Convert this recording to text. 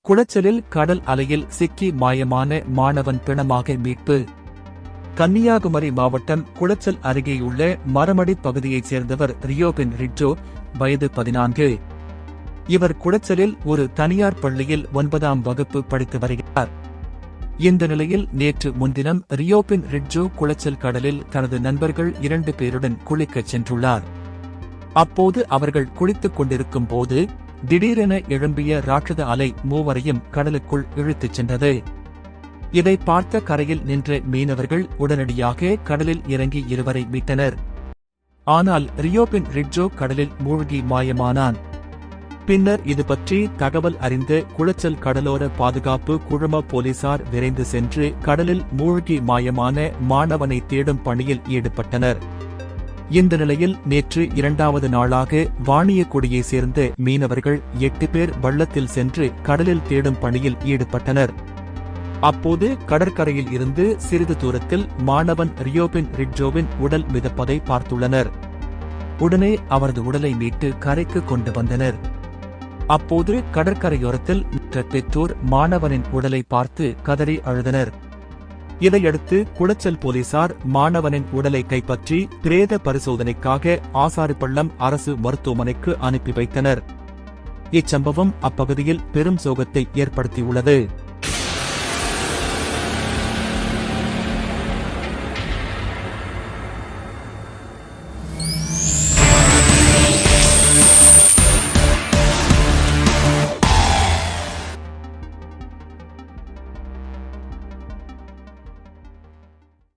குளச்சலில் கடல் அலையில் சிக்கி மாயமான மாணவன் பிணமாக மீட்பு. கன்னியாகுமரி மாவட்டம் குளச்சல் அருகேயுள்ள மரமடி பகுதியைச் சேர்ந்தவர் ரியோபின் ரிட்ஜோ, வயது 14. இவர் குளச்சலில் ஒரு தனியார் பள்ளியில் 9ஆம் வகுப்பு படித்து வருகிறார். இந்த நிலையில் நேற்று முன்தினம் ரியோபின் ரிட்ஜோ குளச்சல் கடலில் தனது நண்பர்கள் 2 பேருடன் குளிக்கச் சென்றுள்ளார். அப்போது அவர்கள் குளித்துக் கொண்டிருக்கும் போது திடீரென எழும்பிய ராட்சத அலை மூவரையும் கடலுக்குள் இழுத்துச் சென்றது. இதை பார்த்த கரையில் நின்ற மீனவர்கள் உடனடியாக கடலில் இறங்கி இருவரை மீட்டனர். ஆனால் ரியோபின் ரிட்ஜோ கடலில் மூழ்கி மாயமானான். பின்னர் இது பற்றி தகவல் அறிந்த குளச்சல் கடலோர பாதுகாப்பு குழும போலீசார் விரைந்து சென்று கடலில் மூழ்கி மாயமான மாணவனை தேடும் பணியில் ஈடுபட்டனர். இந்த நிலையில் நேற்று 2வது நாளாக வாணியக்குடியைச் சேர்ந்த மீனவர்கள் 8 பேர் வள்ளத்தில் சென்று கடலில் தேடும் பணியில் ஈடுபட்டனர். அப்போது கடற்கரையில் இருந்து சிறிது தூரத்தில் மாணவன் ரியோபின் ரிட்ஜோவின் உடல் மிதப்பதை பார்த்துள்ளனர். உடனே அவரது உடலை மீட்டு கரைக்கு கொண்டு வந்தனர். அப்போது கடற்கரையோரத்தில் நின்ற பெற்றோர் மாணவனின் உடலை பார்த்து கதறி அழுதனர். இதையடுத்து குளச்சல் போலீசார் மாணவனின் உடலை கைப்பற்றி பிரேத பரிசோதனைக்காக ஆசாரிப்பள்ளம் அரசு மருத்துவமனைக்கு அனுப்பி வைத்தனர். இச்சம்பவம் அப்பகுதியில் பெரும் சோகத்தை ஏற்படுத்தியுள்ளது.